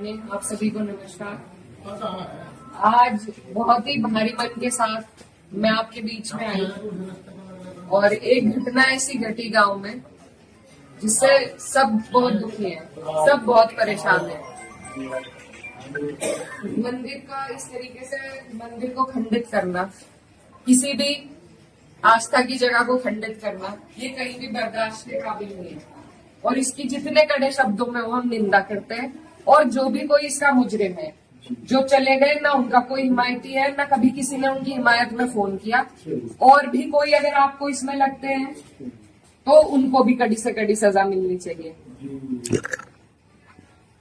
करने। आप सभी को नमस्कार। आज बहुत ही भारी मन के साथ मैं आपके बीच में आई और एक घटना ऐसी घटी गांव में जिससे सब बहुत दुखी हैं, सब बहुत परेशान हैं। मंदिर का इस तरीके से मंदिर को खंडित करना, किसी भी आस्था की जगह को खंडित करना, ये कहीं भी बर्दाश्त के काबिल नहीं है और इसकी जितने कड़े शब्दों में वो हम निंदा करते हैं। और जो भी कोई इसका मुजरिम है, जो चले गए, ना उनका कोई हिमायती है, ना कभी किसी ने उनकी हिमायत में फोन किया। और भी कोई अगर आपको इसमें लगते हैं तो उनको भी कड़ी से कड़ी सजा मिलनी चाहिए।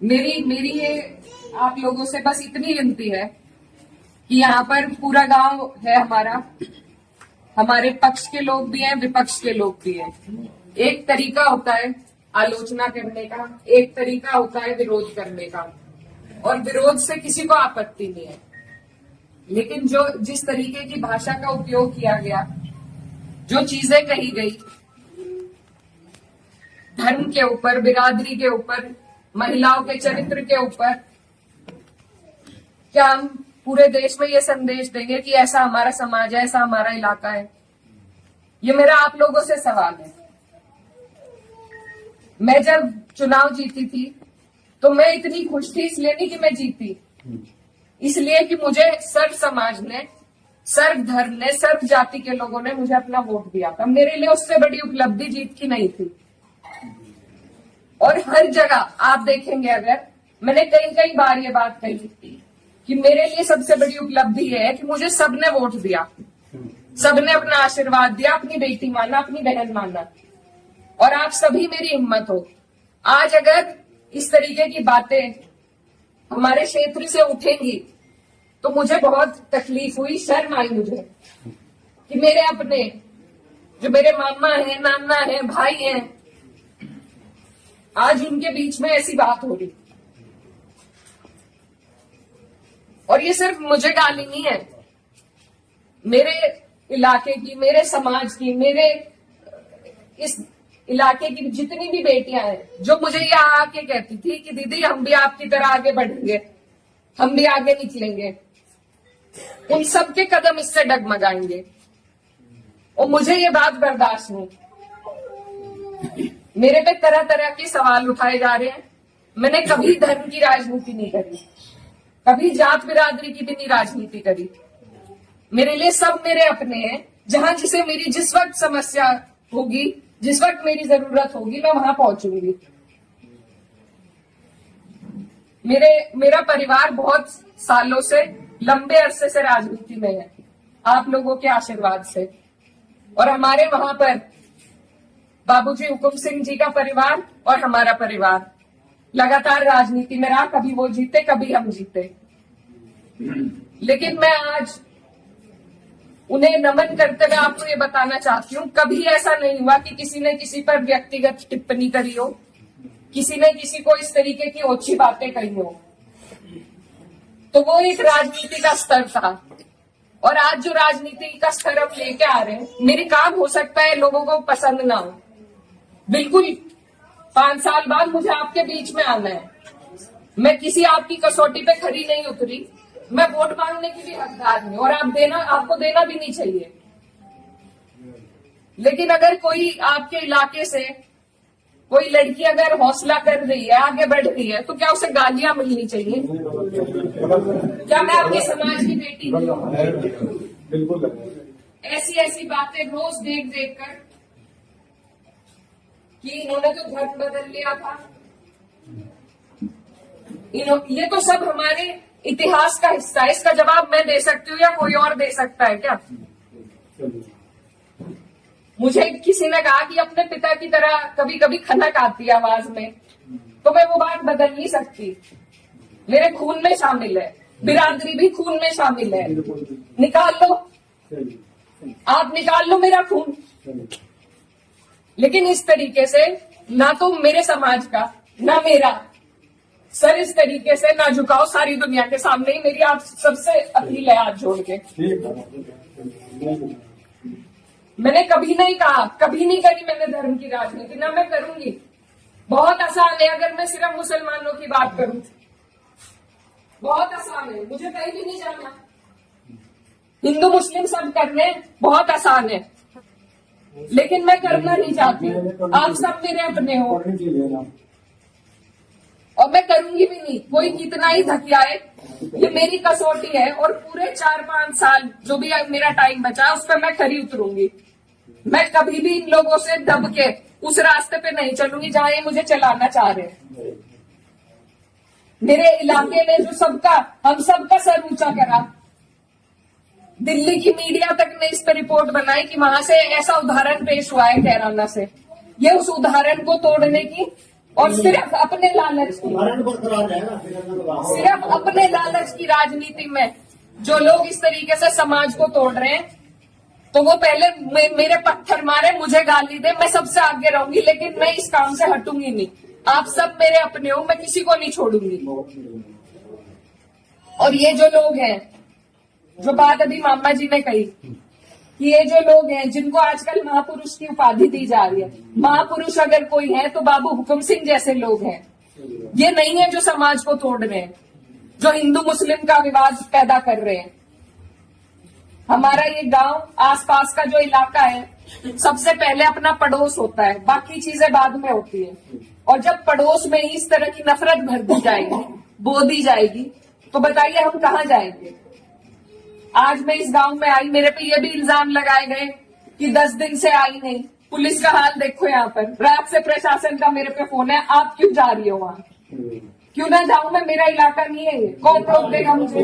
मेरी ये आप लोगों से बस इतनी विनती है कि यहाँ पर पूरा गांव है हमारा, हमारे पक्ष के लोग भी हैं, विपक्ष के लोग भी हैं। एक तरीका होता है आलोचना करने का, एक तरीका होता है विरोध करने का, और विरोध से किसी को आपत्ति नहीं है। लेकिन जो जिस तरीके की भाषा का उपयोग किया गया, जो चीजें कही गई धर्म के ऊपर, बिरादरी के ऊपर, महिलाओं के चरित्र के ऊपर, क्या हम पूरे देश में ये संदेश देंगे कि ऐसा हमारा समाज है, ऐसा हमारा इलाका है? ये मेरा आप लोगों से सवाल है। मैं जब चुनाव जीती थी तो मैं इतनी खुश थी, इसलिए नहीं कि मैं जीती, इसलिए कि मुझे सर्व समाज ने, सर्व धर्म ने, सर्व जाति के लोगों ने मुझे अपना वोट दिया था। मेरे लिए उससे बड़ी उपलब्धि जीत की नहीं थी। और हर जगह आप देखेंगे, अगर मैंने कई बार ये बात कही थी कि मेरे लिए सबसे बड़ी उपलब्धि है कि मुझे सबने वोट दिया, सबने अपना आशीर्वाद दिया, अपनी बेटी माना, अपनी बहन माना, और आप सभी मेरी हिम्मत हो। आज अगर इस तरीके की बातें हमारे क्षेत्र से उठेंगी तो मुझे बहुत तकलीफ हुई, शर्म आई मुझे कि मेरे अपने, जो मेरे मामा हैं, नाना हैं, भाई हैं, आज उनके बीच में ऐसी बात हो रही। और ये सिर्फ मुझे गाली नहीं है, मेरे इलाके की, मेरे समाज की, मेरे इस इलाके की जितनी भी बेटियां हैं, जो मुझे ये आके कहती थी कि दीदी हम भी आपकी तरह आगे बढ़ेंगे, हम भी आगे निकलेंगे, उन सबके कदम इससे डगमगाएंगे। और मुझे ये बात बर्दाश्त नहीं। मेरे पे तरह तरह के सवाल उठाए जा रहे हैं। मैंने कभी धर्म की राजनीति नहीं करी, कभी जात बिरादरी की भी नहीं राजनीति करी। मेरे लिए सब मेरे अपने हैं। जहां जिसे मेरी जिस वक्त समस्या होगी, जिस वक्त मेरी जरूरत होगी, मैं वहां पहुंचूंगी। मेरा परिवार बहुत सालों से, लंबे अरसे से राजनीति में है, आप लोगों के आशीर्वाद से। और हमारे वहां पर बाबूजी हुकुम सिंह जी का परिवार और हमारा परिवार लगातार राजनीति में रहा। कभी वो जीते, कभी हम जीते। लेकिन मैं आज उन्हें नमन करते हुए आपको ये बताना चाहती हूँ, कभी ऐसा नहीं हुआ कि किसी ने किसी पर व्यक्तिगत टिप्पणी करी हो, किसी ने किसी को इस तरीके की ओछी बातें कही हो। तो वो एक राजनीति का स्तर था। और आज जो राजनीति का स्तर हम लेके आ रहे हैं, मेरे काम हो सकता है लोगों को पसंद ना हो, बिल्कुल 5 साल बाद मुझे आपके बीच में आना है। मैं किसी आपकी कसौटी पे खरी नहीं उतरी, मैं वोट मांगने की भी हकदार हूं, और आपको देना भी नहीं चाहिए। लेकिन अगर कोई आपके इलाके से कोई लड़की अगर हौसला कर रही है, आगे बढ़ रही है, तो क्या उसे गालियां मिलनी चाहिए? क्या मैं आपके समाज की बेटी नहीं हूं? बिल्कुल। ऐसी बातें रोज देख कर कि इन्होंने तो धर्म बदल लिया था, ये तो सब हमारे इतिहास का हिस्सा है। इसका जवाब मैं दे सकती हूँ या कोई और दे सकता है क्या? मुझे किसी ने कहा कि अपने पिता की तरह कभी कभी खनक आती है आवाज में, तो मैं वो बात बदल नहीं सकती। मेरे खून में शामिल है, बिरादरी भी खून में शामिल है। निकाल लो, आप निकाल लो मेरा खून। लेकिन इस तरीके से ना तो मेरे समाज का, ना मेरा सर इस तरीके से ना झुकाओ सारी दुनिया के सामने ही। मेरी आप सबसे अपील है हाथ जोड़ के। मैंने कभी नहीं कहा, कभी नहीं करी मैंने धर्म की राजनीति, ना मैं करूंगी। बहुत आसान है अगर मैं सिर्फ मुसलमानों की बात करूं, बहुत आसान है, मुझे कहीं भी नहीं जाना। हिंदू मुस्लिम सब करने बहुत आसान है, लेकिन मैं करना नहीं चाहती। आप सब मेरे अपने हो और मैं करूंगी भी नहीं। कोई कितना ही धकियाए, ये मेरी कसौटी है। और पूरे 4-5 साल जो भी मेरा टाइम बचा उस पर मैं खरी उतरूंगी। मैं कभी भी इन लोगों से दब के उस रास्ते पे नहीं चलूंगी जहां ये मुझे चलाना चाह रहे हैं। मेरे इलाके ने जो हम सबका सर ऊंचा करा, दिल्ली की मीडिया तक ने इस पर रिपोर्ट बनाई कि वहां से ऐसा उदाहरण पेश हुआ है कैराना से। ये उस उदाहरण को तोड़ने की और सिर्फ अपने लालच की, सिर्फ अपने लालच की राजनीति में जो लोग इस तरीके से समाज को तोड़ रहे हैं, तो वो पहले मेरे पत्थर मारे, मुझे गाली दे, मैं सबसे आगे रहूंगी, लेकिन मैं इस काम से हटूंगी नहीं। आप सब मेरे अपने हो, मैं किसी को नहीं छोड़ूंगी। और ये जो लोग हैं, जो बात अभी मामा जी ने कही कि ये जो लोग हैं जिनको आजकल महापुरुष की उपाधि दी जा रही है, महापुरुष अगर कोई है तो बाबू हुकुम सिंह जैसे लोग हैं। ये नहीं है जो समाज को तोड़ रहे हैं, जो हिंदू मुस्लिम का विवाद पैदा कर रहे हैं। हमारा ये गांव, आसपास का जो इलाका है, सबसे पहले अपना पड़ोस होता है, बाकी चीजें बाद में होती है। और जब पड़ोस में ही इस तरह की नफरत भर दी जाएगी, बो दी जाएगी, तो बताइए हम कहाँ जाएंगे। आज मैं इस गांव में आई, मेरे पे ये भी इल्जाम लगाए गए कि 10 दिन से आई नहीं। पुलिस का हाल देखो यहाँ पर, रात से प्रशासन का मेरे पे फोन है, आप क्यों जा रही हो वहाँ? क्यों ना जाऊं मैं, मेरा इलाका नहीं है ये, कौन रोक देगा मुझे?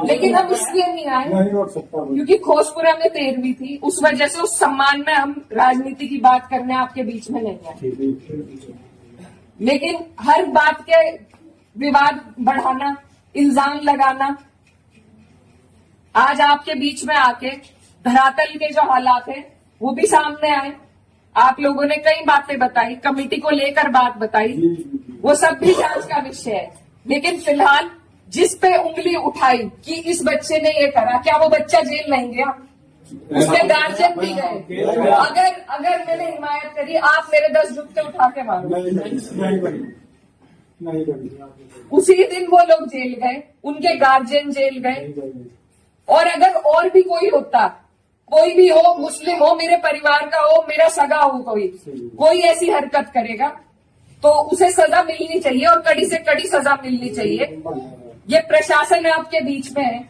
लेकिन हम इसलिए नहीं आए क्योंकि खोजपुरा में 13वीं थी, उस वजह से उस सम्मान में हम राजनीति की बात करने आपके बीच में नहीं आए। लेकिन हर बात के विवाद बढ़ाना, इल्जाम लगाना, आज आपके बीच में आके धरातल के जो हालात है वो भी सामने आए। आप लोगों ने कई बातें बताई, कमेटी को लेकर बात बताई, वो सब भी जांच का विषय है। लेकिन फिलहाल जिस पे उंगली उठाई कि इस बच्चे ने ये करा, क्या वो बच्चा जेल नहीं गया? उसके गार्जियन भी गए। अगर मैंने हिमायत करी, आप मेरे 10 जूते उठा के मारो। उसी दिन वो लोग जेल गए, उनके गार्जियन जेल गए। और अगर और भी कोई होता, कोई भी हो, मुस्लिम हो, मेरे परिवार का हो, मेरा सगा हो, कोई ऐसी हरकत करेगा तो उसे सजा मिलनी चाहिए, और कड़ी से कड़ी सजा मिलनी चाहिए। ये प्रशासन आपके बीच में है,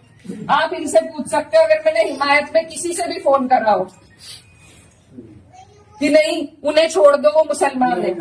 आप इनसे पूछ सकते हो। अगर मैंने हिमायत में किसी से भी फोन करा हो कि नहीं उन्हें छोड़ दो, वो मुसलमान है,